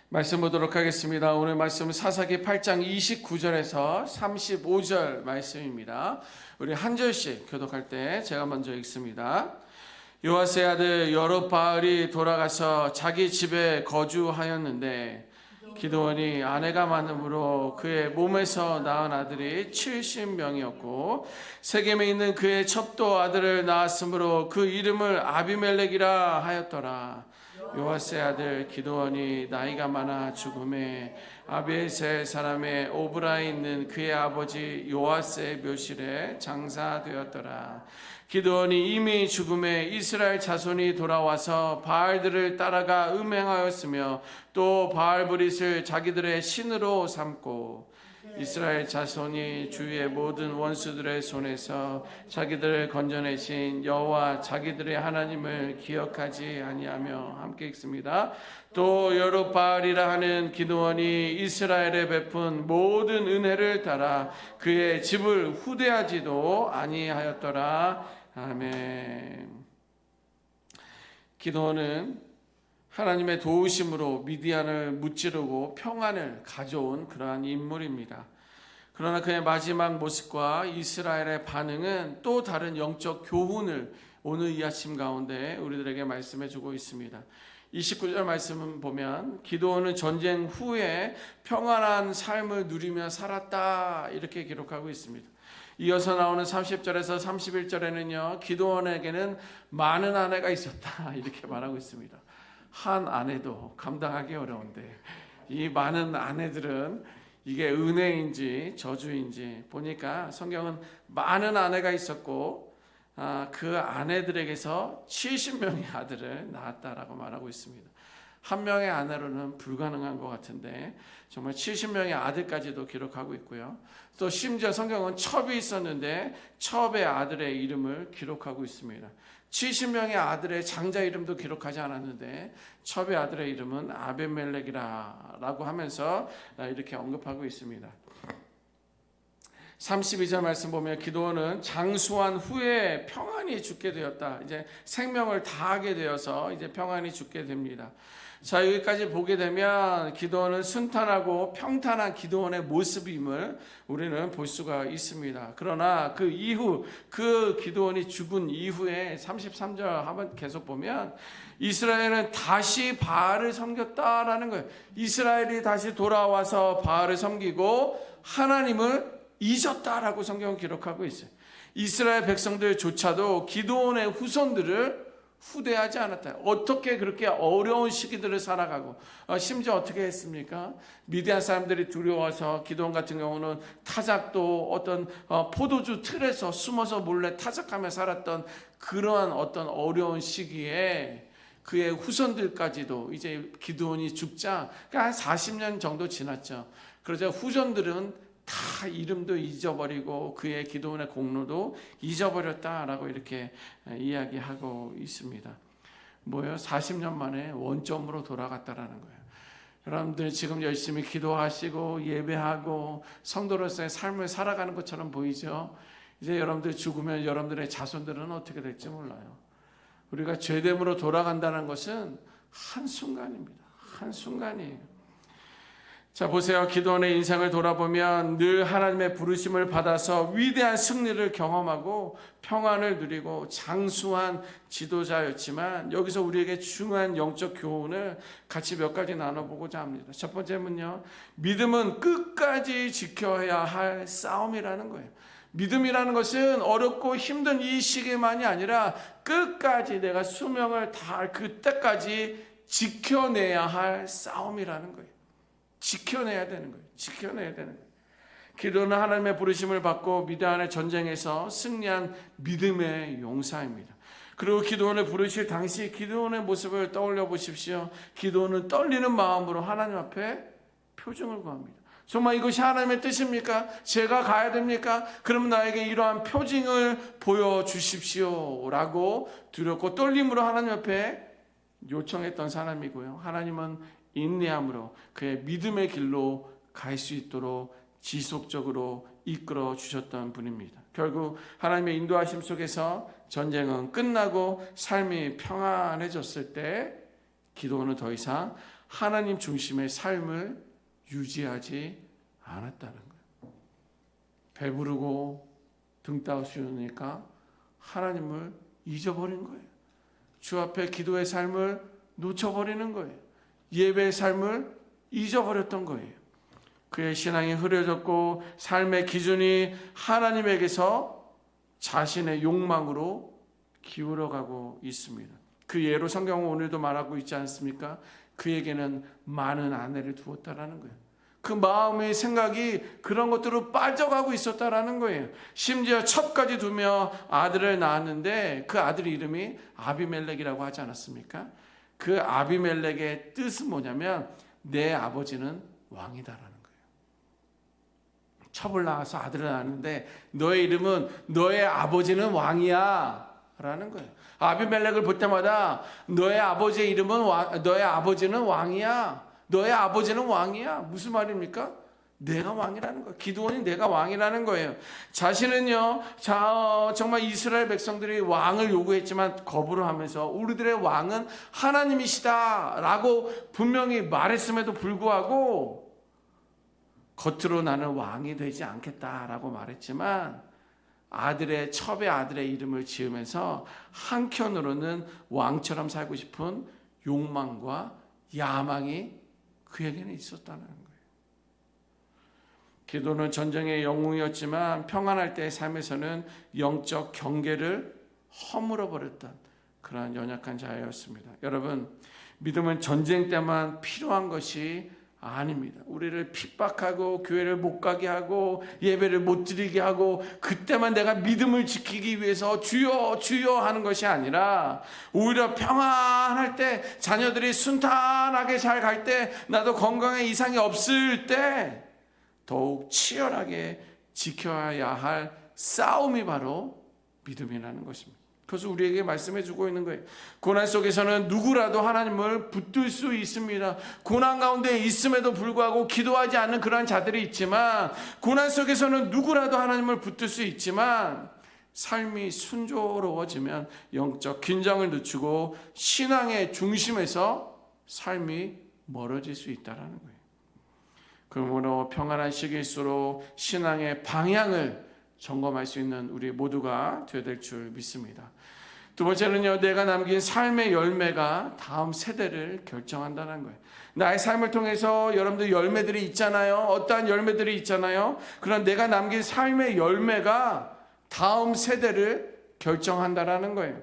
말씀 보도록 하겠습니다. 오늘 말씀은 사사기 8장 29절에서 35절 말씀입니다. 우리 한 절씩 교독할 때 제가 먼저 읽습니다. 요아스의 아들 여룹바알이 돌아가서 자기 집에 거주하였는데 기드온이 아내가 많음으로 그의 몸에서 낳은 아들이 70명이었고 세겜에 있는 그의 첩도 아들을 낳았으므로 그 이름을 아비멜렉이라 하였더라. 요아스의 아들 기드온이 나이가 많아 죽음에 아비에셀 사람의 오브라에 있는 그의 아버지 요아스의 묘실에 장사되었더라. 기드온이 이미 죽음에 이스라엘 자손이 돌아와서 바알들을 따라가 음행하였으며 또 바알브릿을 자기들의 신으로 삼고 이스라엘 자손이 주위의 모든 원수들의 손에서 자기들을 건져내신 여호와 자기들의 하나님을 기억하지 아니하며 함께 읽습니다. 또 여룹바알이라 하는 기드온이 이스라엘에 베푼 모든 은혜를 따라 그의 집을 후대하지도 아니하였더라. 아멘. 기드온은 하나님의 도우심으로 미디안을 무찌르고 평안을 가져온 그러한 인물입니다. 그러나 그의 마지막 모습과 이스라엘의 반응은 또 다른 영적 교훈을 오늘 이 아침 가운데 우리들에게 말씀해 주고 있습니다. 29절 말씀을 보면 기드온은 전쟁 후에 평안한 삶을 누리며 살았다 이렇게 기록하고 있습니다. 이어서 나오는 30절에서 31절에는요 기드온에게는 많은 아내가 있었다 이렇게 말하고 있습니다. 한 아내도 감당하기 어려운데 이 많은 아내들은 이게 은혜인지 저주인지 보니까 성경은 많은 아내가 있었고 그 아내들에게서 70명의 아들을 낳았다라고 말하고 있습니다. 한 명의 아내로는 불가능한 것 같은데 정말 70명의 아들까지도 기록하고 있고요. 또 심지어 성경은 첩이 있었는데 첩의 아들의 이름을 기록하고 있습니다. 70명의 아들의 장자 이름도 기록하지 않았는데 첩의 아들의 이름은 아비멜렉이라고 하면서 이렇게 언급하고 있습니다. 32절 말씀 보면 기드온은 장수한 후에 평안히 죽게 되었다. 이제 생명을 다하게 되어서 이제 평안히 죽게 됩니다. 자, 여기까지 보게 되면 기드온은 순탄하고 평탄한 기드온의 모습임을 우리는 볼 수가 있습니다. 그러나 그 이후 그 기드온이 죽은 이후에 33절 한번 계속 보면 이스라엘은 다시 바알을 섬겼다라는 거예요. 이스라엘이 다시 돌아와서 바알을 섬기고 하나님을 잊었다라고 성경은 기록하고 있어요. 이스라엘 백성들조차도 기드온의 후손들을 후대하지 않았다. 어떻게 그렇게 어려운 시기들을 살아가고 심지어 어떻게 했습니까? 미디안 사람들이 두려워서 기드온 같은 경우는 타작도 어떤 포도주 틀에서 숨어서 몰래 타작하며 살았던 그러한 어떤 어려운 시기에 그의 후손들까지도 이제 기드온이 죽자 그러니까 한 40년 정도 지났죠. 그러자 후손들은 다 이름도 잊어버리고 그의 기드온의 공로도 잊어버렸다라고 이렇게 이야기하고 있습니다. 뭐예요? 40년 만에 원점으로 돌아갔다라는 거예요. 여러분들 지금 열심히 기도하시고 예배하고 성도로서의 삶을 살아가는 것처럼 보이죠? 이제 여러분들 죽으면 여러분들의 자손들은 어떻게 될지 몰라요. 우리가 죄됨으로 돌아간다는 것은 한순간입니다. 한순간이에요. 자, 보세요. 기드온의 인생을 돌아보면 늘 하나님의 부르심을 받아서 위대한 승리를 경험하고 평안을 누리고 장수한 지도자였지만 여기서 우리에게 중요한 영적 교훈을 같이 몇 가지 나눠보고자 합니다. 첫 번째는요, 믿음은 끝까지 지켜야 할 싸움이라는 거예요. 믿음이라는 것은 어렵고 힘든 이 시기만이 아니라 끝까지 내가 수명을 다할 그때까지 지켜내야 할 싸움이라는 거예요. 지켜내야 되는 거예요. 지켜내야 되는 거예요. 기드온은 하나님의 부르심을 받고 미디안의 전쟁에서 승리한 믿음의 용사입니다. 그리고 기드온을 부르실 당시 기드온의 모습을 떠올려 보십시오. 기드온은 떨리는 마음으로 하나님 앞에 표징을 구합니다. 정말 이것이 하나님의 뜻입니까? 제가 가야 됩니까? 그럼 나에게 이러한 표징을 보여주십시오 라고 두렵고 떨림으로 하나님 앞에 요청했던 사람이고요. 하나님은 인내함으로 그의 믿음의 길로 갈 수 있도록 지속적으로 이끌어 주셨던 분입니다. 결국 하나님의 인도하심 속에서 전쟁은 끝나고 삶이 평안해졌을 때 기도는 더 이상 하나님 중심의 삶을 유지하지 않았다는 거예요. 배부르고 등 따스우니까 하나님을 잊어버린 거예요. 주 앞에 기도의 삶을 놓쳐버리는 거예요. 예배의 삶을 잊어버렸던 거예요. 그의 신앙이 흐려졌고 삶의 기준이 하나님에게서 자신의 욕망으로 기울어가고 있습니다. 그 예로 성경은 오늘도 말하고 있지 않습니까? 그에게는 많은 아내를 두었다라는 거예요. 그 마음의 생각이 그런 것들로 빠져가고 있었다라는 거예요. 심지어 첩까지 두며 아들을 낳았는데 그 아들 이름이 아비멜렉이라고 하지 않았습니까? 그 아비멜렉의 뜻은 뭐냐면 내 아버지는 왕이다라는 거예요. 첩을 낳아서 아들을 낳았는데 너의 이름은 너의 아버지는 왕이야 라는 거예요. 아비멜렉을 볼 때마다 너의 아버지의 이름은 너의 아버지는 왕이야. 너의 아버지는 왕이야. 무슨 말입니까? 내가 왕이라는 거예요. 기드온이 내가 왕이라는 거예요. 자신은요, 정말 이스라엘 백성들이 왕을 요구했지만 거부를 하면서 우리들의 왕은 하나님이시다 라고 분명히 말했음에도 불구하고 겉으로 나는 왕이 되지 않겠다라고 말했지만 첩의 아들의 이름을 지으면서 한켠으로는 왕처럼 살고 싶은 욕망과 야망이 그에게는 있었다는 거예요. 기도는 전쟁의 영웅이었지만 평안할 때의 삶에서는 영적 경계를 허물어 버렸던 그러한 연약한 자였습니다. 여러분, 믿음은 전쟁 때만 필요한 것이 아닙니다. 우리를 핍박하고 교회를 못 가게 하고 예배를 못 드리게 하고 그때만 내가 믿음을 지키기 위해서 주여 주여 하는 것이 아니라 오히려 평안할 때 자녀들이 순탄하게 잘 갈 때 나도 건강에 이상이 없을 때 더욱 치열하게 지켜야 할 싸움이 바로 믿음이라는 것입니다. 그래서 우리에게 말씀해 주고 있는 거예요. 고난 속에서는 누구라도 하나님을 붙들 수 있습니다. 고난 가운데 있음에도 불구하고 기도하지 않는 그러한 자들이 있지만 고난 속에서는 누구라도 하나님을 붙들 수 있지만 삶이 순조로워지면 영적 긴장을 늦추고 신앙의 중심에서 삶이 멀어질 수 있다는 거예요. 그러므로 평안한 시기일수록 신앙의 방향을 점검할 수 있는 우리 모두가 되어야 될 줄 믿습니다. 두 번째는요, 내가 남긴 삶의 열매가 다음 세대를 결정한다는 거예요. 나의 삶을 통해서 여러분들 열매들이 있잖아요. 어떠한 열매들이 있잖아요. 그런 내가 남긴 삶의 열매가 다음 세대를 결정한다라는 거예요.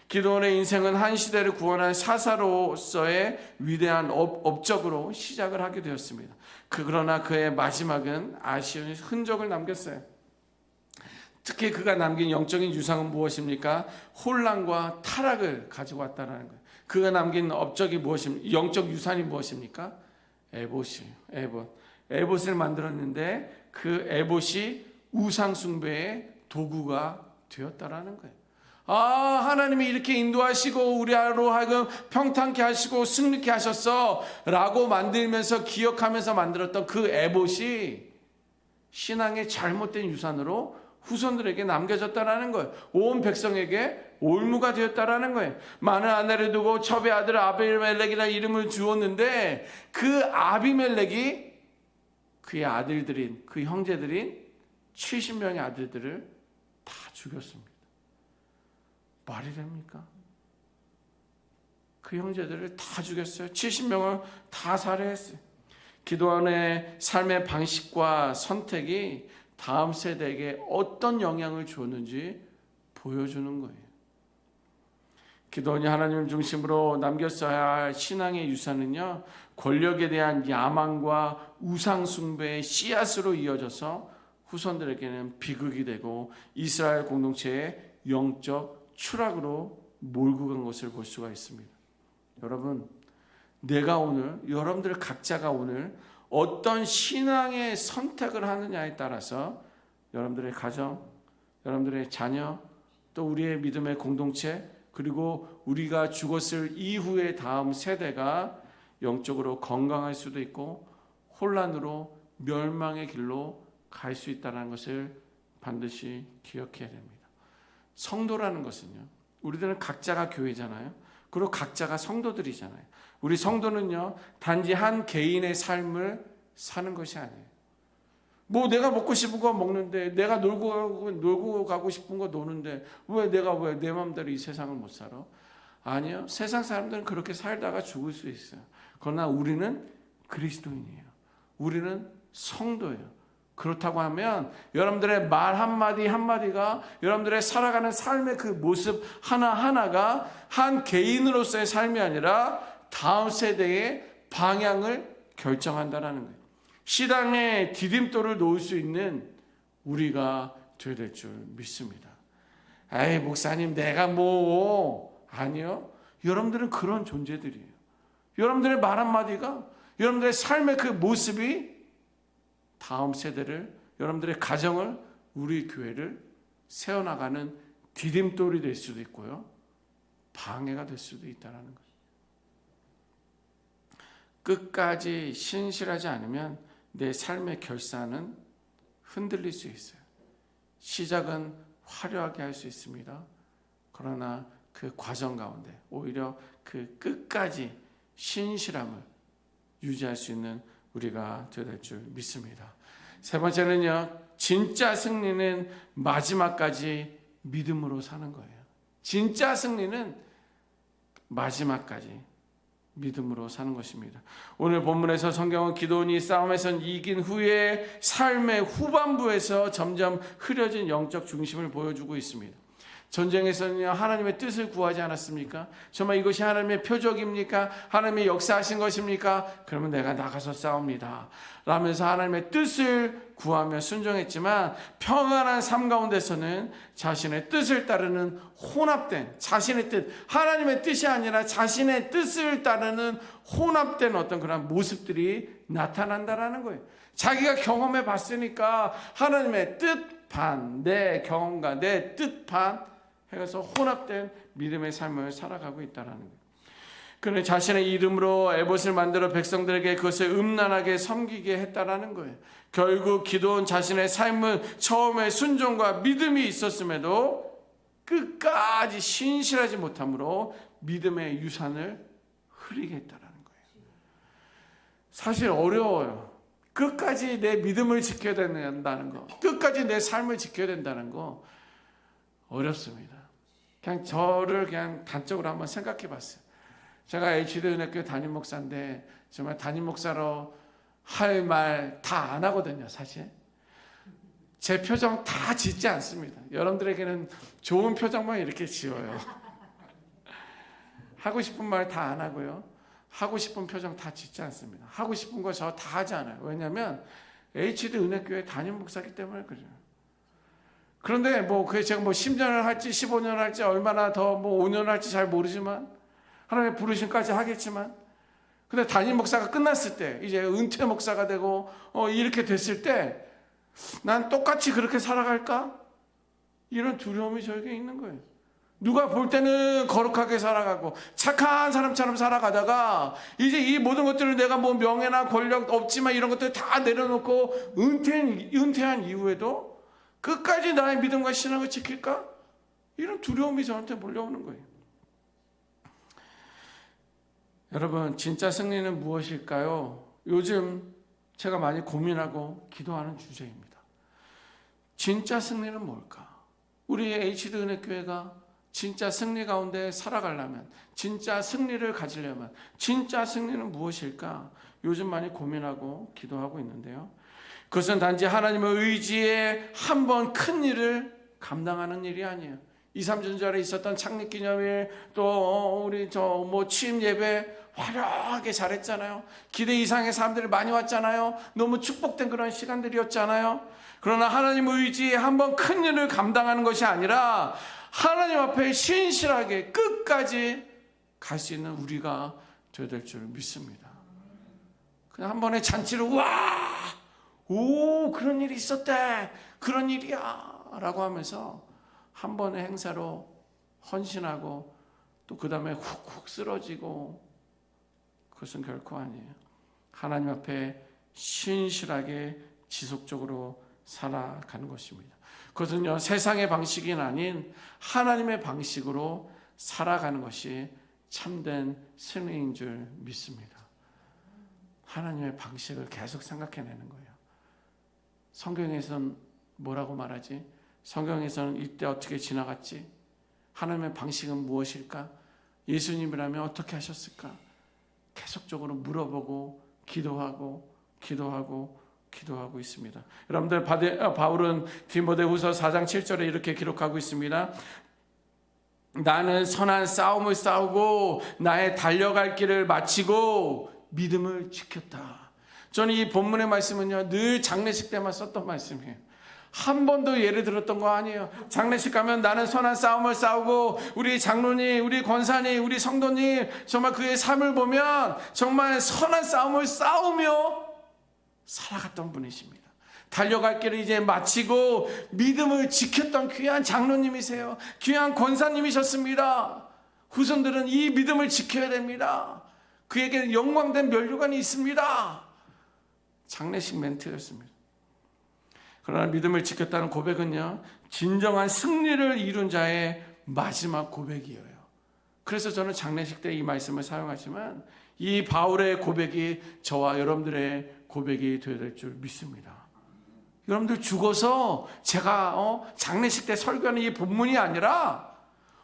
기드온의 인생은 한 시대를 구원한 사사로서의 위대한 업적으로 시작을 하게 되었습니다. 그러나 그의 마지막은 아쉬운 흔적을 남겼어요. 특히 그가 남긴 영적인 유산은 무엇입니까? 혼란과 타락을 가지고 왔다는 거예요. 그가 남긴 업적이 무엇입니까? 영적 유산이 무엇입니까? 에봇이에요. 에봇을 만들었는데 그 에봇이 우상 숭배의 도구가 되었다라는 거예요. 하나님이 이렇게 인도하시고 우리로 하여금 평탄케 하시고 승리케 하셨어 라고 만들면서 기억하면서 만들었던 그 에봇이 신앙의 잘못된 유산으로 후손들에게 남겨졌다라는 거예요. 온 백성에게 올무가 되었다라는 거예요. 많은 아내를 두고 첩의 아들 아비멜렉이라는 이름을 주었는데 그 아비멜렉이 그의 아들들인 그 형제들인 70명의 아들들을 다 죽였습니다. 말이 됩니까? 그 형제들을 다 죽였어요. 70명을 다 살해했어요. 기드온의 삶의 방식과 선택이 다음 세대에게 어떤 영향을 줬는지 보여주는 거예요. 기드온이 하나님 중심으로 남겼어야 할 신앙의 유산은요, 권력에 대한 야망과 우상 숭배의 씨앗으로 이어져서 후손들에게는 비극이 되고 이스라엘 공동체의 영적 추락으로 몰고 간 것을 볼 수가 있습니다. 여러분, 내가 오늘, 여러분들 각자가 오늘 어떤 신앙의 선택을 하느냐에 따라서 여러분들의 가정, 여러분들의 자녀, 또 우리의 믿음의 공동체, 그리고 우리가 죽었을 이후의 다음 세대가 영적으로 건강할 수도 있고 혼란으로 멸망의 길로 갈 수 있다는 것을 반드시 기억해야 됩니다. 성도라는 것은요, 우리들은 각자가 교회잖아요. 그리고 각자가 성도들이잖아요. 우리 성도는요, 단지 한 개인의 삶을 사는 것이 아니에요. 뭐 내가 먹고 싶은 거 먹는데, 내가 놀고 가고 싶은 거 노는데 왜 내 마음대로 이 세상을 못 살아? 아니요. 세상 사람들은 그렇게 살다가 죽을 수 있어요. 그러나 우리는 그리스도인이에요. 우리는 성도예요. 그렇다고 하면 여러분들의 말 한마디 한마디가, 여러분들의 살아가는 삶의 그 모습 하나하나가 한 개인으로서의 삶이 아니라 다음 세대의 방향을 결정한다는 거예요. 시당에 디딤돌을 놓을 수 있는 우리가 되어야 될 줄 믿습니다. 에이 목사님 내가 뭐, 아니요. 여러분들은 그런 존재들이에요. 여러분들의 말 한마디가, 여러분들의 삶의 그 모습이 다음 세대를, 여러분들의 가정을, 우리 교회를 세워나가는 디딤돌이 될 수도 있고요, 방해가 될 수도 있다는 거예요. 끝까지 신실하지 않으면 내 삶의 결산은 흔들릴 수 있어요. 시작은 화려하게 할 수 있습니다. 그러나 그 과정 가운데 오히려 그 끝까지 신실함을 유지할 수 있는 우리가 되어야 될 줄 믿습니다. 세 번째는요, 진짜 승리는 마지막까지 믿음으로 사는 거예요. 진짜 승리는 마지막까지 믿음으로 사는 것입니다. 오늘 본문에서 성경은 기도원이 싸움에서 이긴 후에 삶의 후반부에서 점점 흐려진 영적 중심을 보여주고 있습니다. 전쟁에서는요, 하나님의 뜻을 구하지 않았습니까? 정말 이것이 하나님의 표적입니까? 하나님의 역사하신 것입니까? 그러면 내가 나가서 싸웁니다 라면서 하나님의 뜻을 구하며 순종했지만, 평안한 삶 가운데서는 자신의 뜻을 따르는 혼합된, 자신의 뜻, 하나님의 뜻이 아니라 자신의 뜻을 따르는 혼합된 어떤 그런 모습들이 나타난다라는 거예요. 자기가 경험해 봤으니까 하나님의 뜻 반, 내 경험과 내 뜻 반 해서 혼합된 믿음의 삶을 살아가고 있다는 거예요. 그는 자신의 이름으로 에봇을 만들어 백성들에게 그것을 음란하게 섬기게 했다라는 거예요. 결국 기도원 자신의 삶은 처음에 순종과 믿음이 있었음에도 끝까지 신실하지 못함으로 믿음의 유산을 흐리게 했다라는 거예요. 사실 어려워요. 끝까지 내 믿음을 지켜야 된다는 거, 끝까지 내 삶을 지켜야 된다는 거 어렵습니다. 그냥 저를 그냥 단적으로 한번 생각해 봤어요. 제가 HD 은혜교회 담임 목사인데 정말 담임 목사로 할 말 다 안 하거든요. 사실 제 표정 다 짓지 않습니다. 여러분들에게는 좋은 표정만 이렇게 지어요. 하고 싶은 말 다 안 하고요, 하고 싶은 표정 다 짓지 않습니다. 하고 싶은 거 저 다 하지 않아요. 왜냐하면 HD 은혜교회 담임 목사이기 때문에 그래요. 그런데 그게 제가 10년을 할지 15년을 할지 얼마나 더 5년을 할지 잘 모르지만, 하나님의 부르심까지 하겠지만, 근데 담임 목사가 끝났을 때, 이제 은퇴 목사가 되고 이렇게 됐을 때 난 똑같이 그렇게 살아갈까? 이런 두려움이 저에게 있는 거예요. 누가 볼 때는 거룩하게 살아가고 착한 사람처럼 살아가다가 이제 이 모든 것들을 내가 명예나 권력 없지만 이런 것들 다 내려놓고 은퇴한 이후에도 끝까지 나의 믿음과 신앙을 지킬까? 이런 두려움이 저한테 몰려오는 거예요. 여러분, 진짜 승리는 무엇일까요? 요즘 제가 많이 고민하고 기도하는 주제입니다. 진짜 승리는 뭘까? 우리 HD 은혜교회가 진짜 승리 가운데 살아가려면, 진짜 승리를 가지려면 진짜 승리는 무엇일까? 요즘 많이 고민하고 기도하고 있는데요, 그것은 단지 하나님의 의지에 한 번 큰 일을 감당하는 일이 아니에요. 2, 3주 전에 있었던 창립기념일, 또 우리 취임 예배 화려하게 잘했잖아요. 기대 이상의 사람들이 많이 왔잖아요. 너무 축복된 그런 시간들이었잖아요. 그러나 하나님의 의지에 한 번 큰 일을 감당하는 것이 아니라 하나님 앞에 신실하게 끝까지 갈 수 있는 우리가 되어야 될 줄 믿습니다. 그냥 한 번에 잔치로 그런 일이 있었대, 그런 일이야 라고 하면서 한 번의 행사로 헌신하고 또 그 다음에 훅훅 쓰러지고, 그것은 결코 아니에요. 하나님 앞에 신실하게 지속적으로 살아가는 것입니다. 그것은요, 세상의 방식이 아닌 하나님의 방식으로 살아가는 것이 참된 승리인 줄 믿습니다. 하나님의 방식을 계속 생각해내는 거예요. 성경에서는 뭐라고 말하지? 성경에서는 이때 어떻게 지나갔지? 하나님의 방식은 무엇일까? 예수님이라면 어떻게 하셨을까? 계속적으로 물어보고 기도하고 있습니다. 여러분들, 바울은 디모데후서 4장 7절에 이렇게 기록하고 있습니다. 나는 선한 싸움을 싸우고 나의 달려갈 길을 마치고 믿음을 지켰다. 저는 이 본문의 말씀은요, 늘 장례식 때만 썼던 말씀이에요. 한 번도 예를 들었던 거 아니에요. 장례식 가면 나는 선한 싸움을 싸우고, 우리 장로님, 우리 권사님, 우리 성도님, 정말 그의 삶을 보면 정말 선한 싸움을 싸우며 살아갔던 분이십니다. 달려갈 길을 이제 마치고 믿음을 지켰던 귀한 장로님이세요. 귀한 권사님이셨습니다. 후손들은 이 믿음을 지켜야 됩니다. 그에게는 영광된 면류관이 있습니다. 장례식 멘트였습니다. 그러나 믿음을 지켰다는 고백은요, 진정한 승리를 이룬 자의 마지막 고백이에요. 그래서 저는 장례식 때 이 말씀을 사용하지만 이 바울의 고백이 저와 여러분들의 고백이 되어야 될 줄 믿습니다. 여러분들 죽어서 제가 장례식 때 설교하는 이 본문이 아니라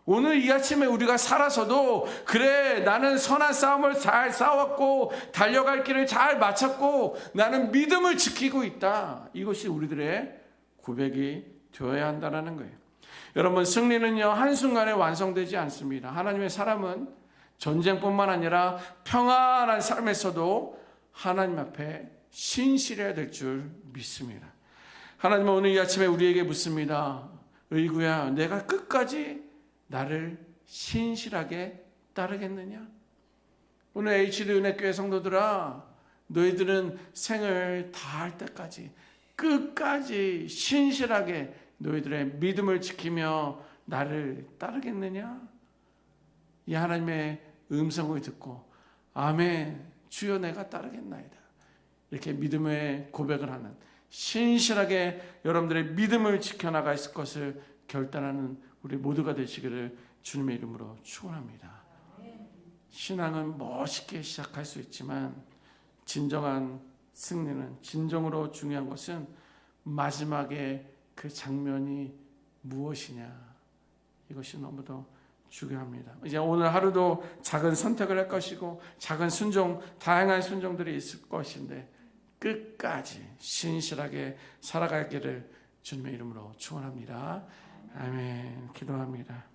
오늘 이 아침에 우리가 살아서도 그래, 나는 선한 싸움을 잘 싸웠고 달려갈 길을 잘 마쳤고 나는 믿음을 지키고 있다. 이것이 우리들의 고백이 되어야 한다는 거예요. 여러분, 승리는요, 한순간에 완성되지 않습니다. 하나님의 사람은 전쟁뿐만 아니라 평안한 삶에서도 하나님 앞에 신실해야 될 줄 믿습니다. 하나님은 오늘 이 아침에 우리에게 묻습니다. 의구야, 내가 끝까지 나를 신실하게 따르겠느냐? 오늘 HD 은혜교회 성도들아, 너희들은 생을 다할 때까지 끝까지 신실하게 너희들의 믿음을 지키며 나를 따르겠느냐? 이 하나님의 음성을 듣고 아멘, 주여 내가 따르겠나이다, 이렇게 믿음의 고백을 하는, 신실하게 여러분들의 믿음을 지켜나갈 것을 결단하는 우리 모두가 되시기를 주님의 이름으로 축원합니다. 신앙은 멋있게 시작할 수 있지만 진정한 승리는, 진정으로 중요한 것은 마지막에 그 장면이 무엇이냐, 이것이 너무도 중요합니다. 이제 오늘 하루도 작은 선택을 할 것이고 작은 순종, 다양한 순종들이 있을 것인데 끝까지 신실하게 살아가기를 주님의 이름으로 축원합니다. 아멘. 기도합니다.